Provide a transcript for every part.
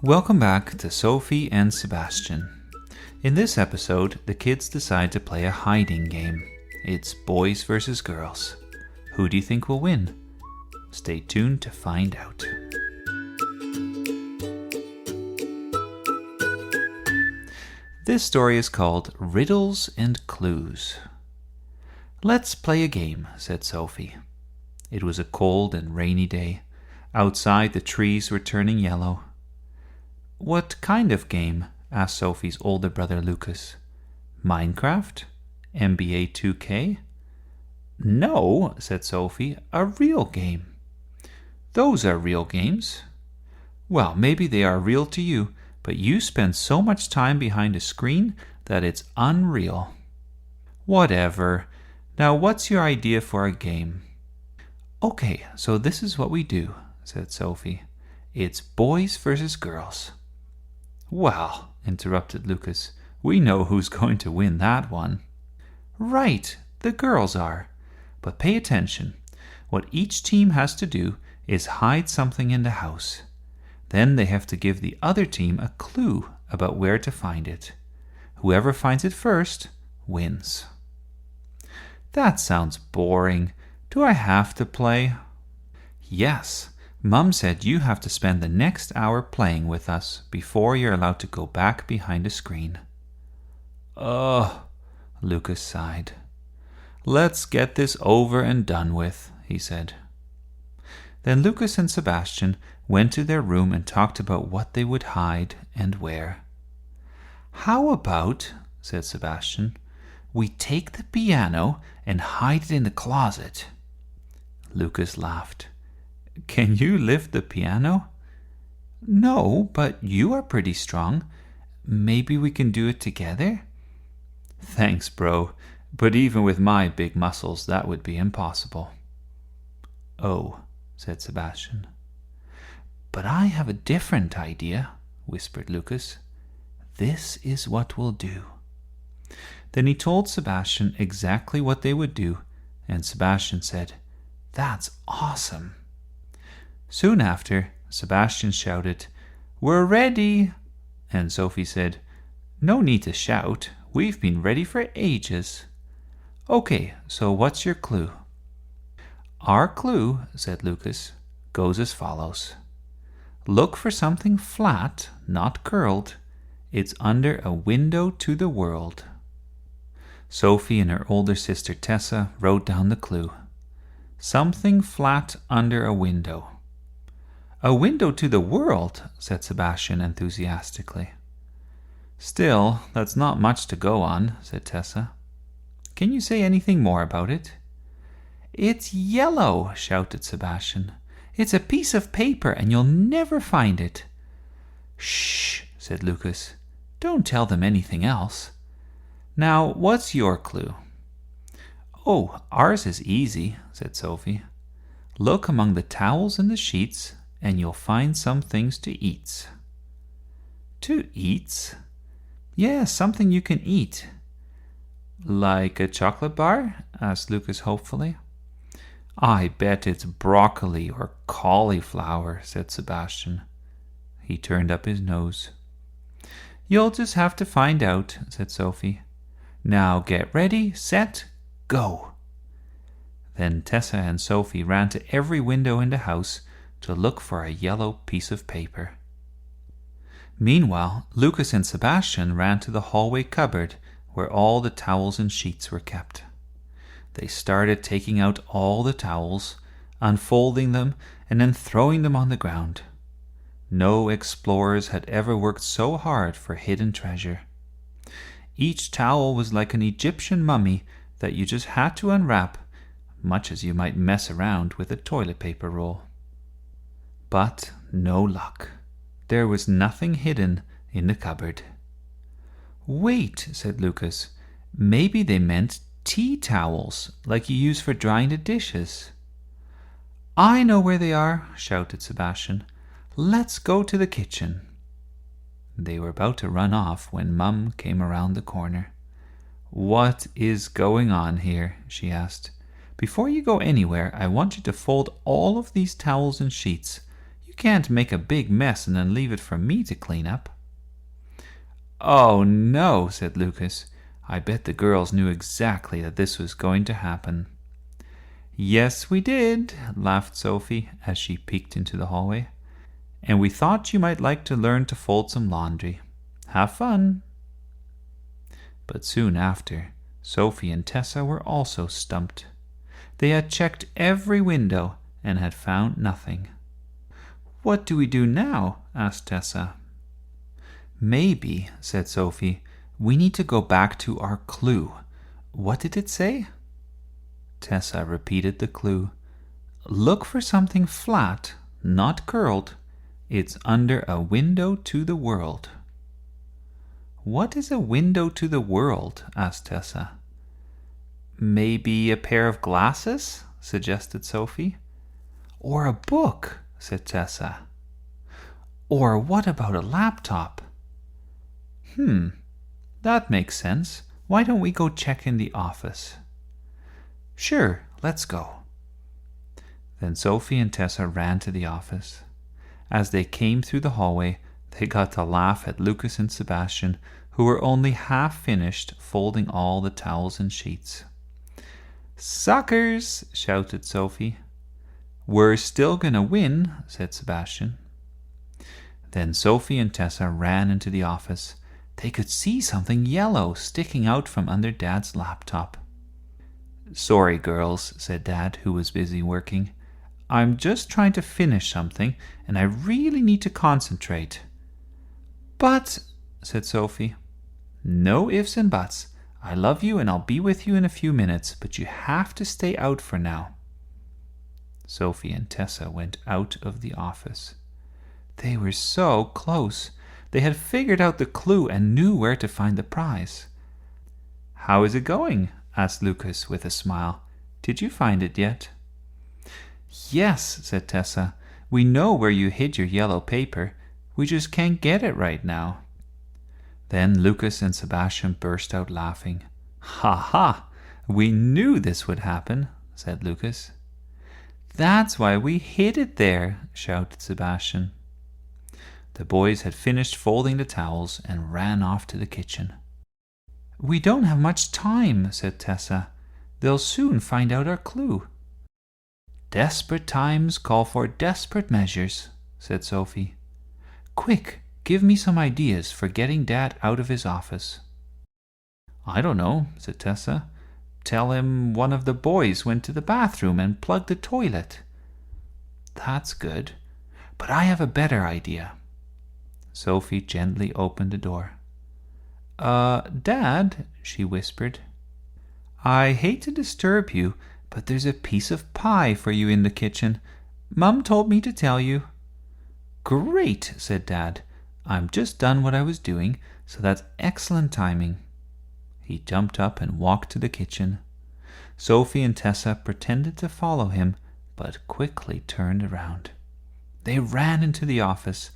Welcome back to Sophie and Sebastian. In this episode, the kids decide to play a hiding game. It's boys versus girls. Who do you think will win? Stay tuned to find out. This story is called Riddles and Clues. "Let's play a game," said Sophie. It was a cold and rainy day. Outside, the trees were turning yellow. "What kind of game?" asked Sophie's older brother Lucas. "Minecraft? NBA 2K? "No," said Sophie, "a real game." "Those are real games." "Well, maybe they are real to you, but you spend so much time behind a screen that it's unreal." "Whatever. Now what's your idea for a game?" "Okay, so this is what we do," said Sophie. "It's boys versus girls." "Well," interrupted Lucas, "we know who's going to win that one." "Right, the girls are. But pay attention. What each team has to do is hide something in the house. Then they have to give the other team a clue about where to find it. Whoever finds it first wins." "That sounds boring. Do I have to play?" "Yes. Mum said you have to spend the next hour playing with us before you're allowed to go back behind a screen." "Ugh," Lucas sighed. "Let's get this over and done with," he said. Then Lucas and Sebastian went to their room and talked about what they would hide and where. "How about," said Sebastian, "we take the piano and hide it in the closet?" Lucas laughed. "Can you lift the piano?" "No, but you are pretty strong. Maybe we can do it together?" "Thanks, bro, but even with my big muscles, that would be impossible." "Oh," said Sebastian. "But I have a different idea," whispered Lucas. "This is what we'll do." Then he told Sebastian exactly what they would do, and Sebastian said, "That's awesome." Soon after, Sebastian shouted, "We're ready!" And Sophie said, "No need to shout. We've been ready for ages." "Okay, so what's your clue?" "Our clue," said Lucas, "goes as follows. Look for something flat, not curled. It's under a window to the world." Sophie and her older sister Tessa wrote down the clue. Something flat under a window. "A window to the world," said Sebastian enthusiastically. "Still, that's not much to go on," said Tessa. "Can you say anything more about it?" "It's yellow," shouted Sebastian. "It's a piece of paper and you'll never find it." "Shh," said Lucas. "Don't tell them anything else. Now, what's your clue?" "Oh, ours is easy," said Sophie. "Look among the towels and the sheets and you'll find some things to eat." "To eat?" "Yes, something you can eat." "Like a chocolate bar?" asked Lucas hopefully. "I bet it's broccoli or cauliflower," said Sebastian. He turned up his nose. "You'll just have to find out," said Sophie. "Now get ready, set, go." Then Tessa and Sophie ran to every window in the house to look for a yellow piece of paper. Meanwhile, Lucas and Sebastian ran to the hallway cupboard where all the towels and sheets were kept. They started taking out all the towels, unfolding them, and then throwing them on the ground. No explorers had ever worked so hard for hidden treasure. Each towel was like an Egyptian mummy that you just had to unwrap, much as you might mess around with a toilet paper roll. But no luck. There was nothing hidden in the cupboard. "Wait," said Lucas. "Maybe they meant tea towels, like you use for drying the dishes." "I know where they are," shouted Sebastian. "Let's go to the kitchen." They were about to run off when Mum came around the corner. "What is going on here?" she asked. "Before you go anywhere, I want you to fold all of these towels and sheets. You can't make a big mess and then leave it for me to clean up." "Oh, no," said Lucas. "I bet the girls knew exactly that this was going to happen." "Yes, we did," laughed Sophie as she peeked into the hallway. "And we thought you might like to learn to fold some laundry. Have fun." But soon after, Sophie and Tessa were also stumped. They had checked every window and had found nothing. "What do we do now?" asked Tessa. "Maybe," said Sophie, "we need to go back to our clue. What did it say?" Tessa repeated the clue. "Look for something flat, not curled. It's under a window to the world." "What is a window to the world?" asked Tessa. "Maybe a pair of glasses?" suggested Sophie. "Or a book," said Tessa. "Or what about a laptop?" That makes sense. Why don't we go check in the office?" "Sure, let's go." Then Sophie and Tessa ran to the office. As they came through the hallway, they got to laugh at Lucas and Sebastian, who were only half finished folding all the towels and sheets. "Suckers!" shouted Sophie. "We're still gonna win," said Sebastian. Then Sophie and Tessa ran into the office. They could see something yellow sticking out from under Dad's laptop. "Sorry, girls," said Dad, who was busy working. "I'm just trying to finish something, and I really need to concentrate." "But," said Sophie. "No ifs and buts. I love you and I'll be with you in a few minutes, but you have to stay out for now." Sophie and Tessa went out of the office. They were so close. They had figured out the clue and knew where to find the prize. "How is it going?" asked Lucas with a smile. "Did you find it yet?" "Yes," said Tessa. "We know where you hid your yellow paper. We just can't get it right now." Then Lucas and Sebastian burst out laughing. "Ha ha! We knew this would happen," said Lucas. "That's why we hid it there," shouted Sebastian. The boys had finished folding the towels and ran off to the kitchen. "We don't have much time," said Tessa. "They'll soon find out our clue." "Desperate times call for desperate measures," said Sophie. "Quick, give me some ideas for getting Dad out of his office." "I don't know," said Tessa. "Tell him one of the boys went to the bathroom and plugged the toilet." "That's good. But I have a better idea." Sophie gently opened the door. Dad," she whispered. "I hate to disturb you, but there's a piece of pie for you in the kitchen. Mum told me to tell you." "Great," said Dad. "I'm just done what I was doing, so that's excellent timing." He jumped up and walked to the kitchen. Sophie and Tessa pretended to follow him, but quickly turned around. They ran into the office.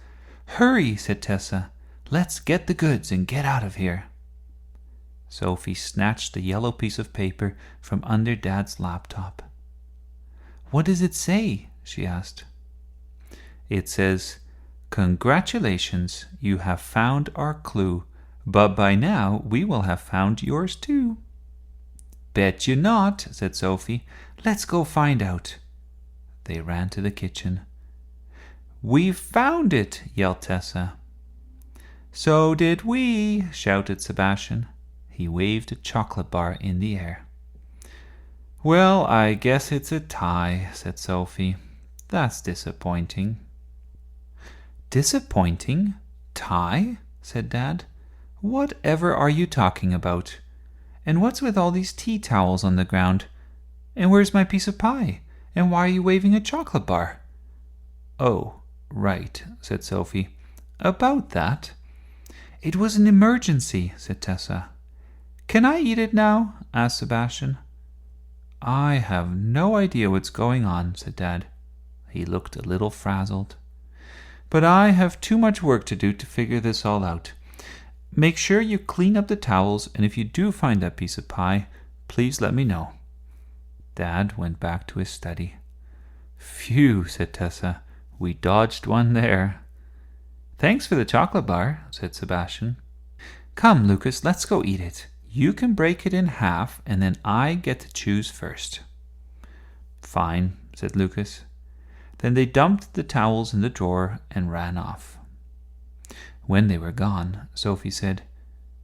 "Hurry," said Tessa. "Let's get the goods and get out of here." Sophie snatched the yellow piece of paper from under Dad's laptop. "What does it say?" she asked. "It says, 'Congratulations, you have found our clue, but by now we will have found yours too.'" "Bet you not," said Sophie. "Let's go find out." They ran to the kitchen. "We've found it," yelled Tessa. "So did we," shouted Sebastian. He waved a chocolate bar in the air. "Well, I guess it's a tie," said Sophie. "That's disappointing." "Disappointing? Tie?" said Dad. "Whatever are you talking about? And what's with all these tea towels on the ground? And where's my piece of pie? And why are you waving a chocolate bar?" "Oh, right," said Sophie. "About that." "It was an emergency," said Tessa. "Can I eat it now?" asked Sebastian. "I have no idea what's going on," said Dad. He looked a little frazzled. "But I have too much work to do to figure this all out. Make sure you clean up the towels, and if you do find that piece of pie, please let me know." Dad went back to his study. "Phew," said Tessa. We dodged one there. Thanks for the chocolate bar, said Sebastian. Come, Lucas, let's go eat it. You can break it in half, and then I get to choose first. Fine, said Lucas. Then they dumped the towels in the drawer and ran off. When they were gone, Sophie said,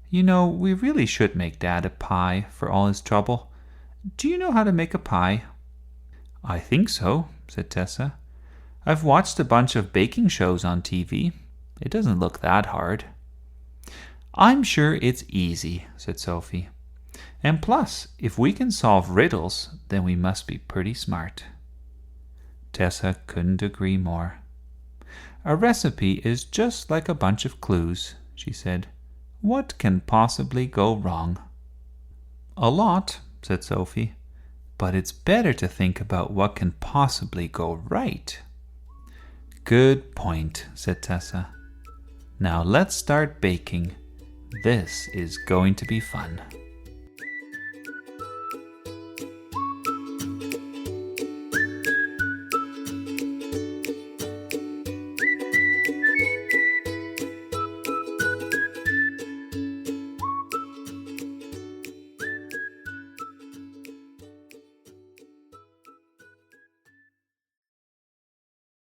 You know, we really should make Dad a pie for all his trouble. Do you know how to make a pie? I think so, said Tessa. I've watched a bunch of baking shows on TV. It doesn't look that hard. I'm sure it's easy, said Sophie. And plus, if we can solve riddles, then we must be pretty smart. Tessa couldn't agree more. A recipe is just like a bunch of clues, she said. What can possibly go wrong? A lot, said Sophie. But it's better to think about what can possibly go right. Good point, said Tessa. Now let's start baking. This is going to be fun.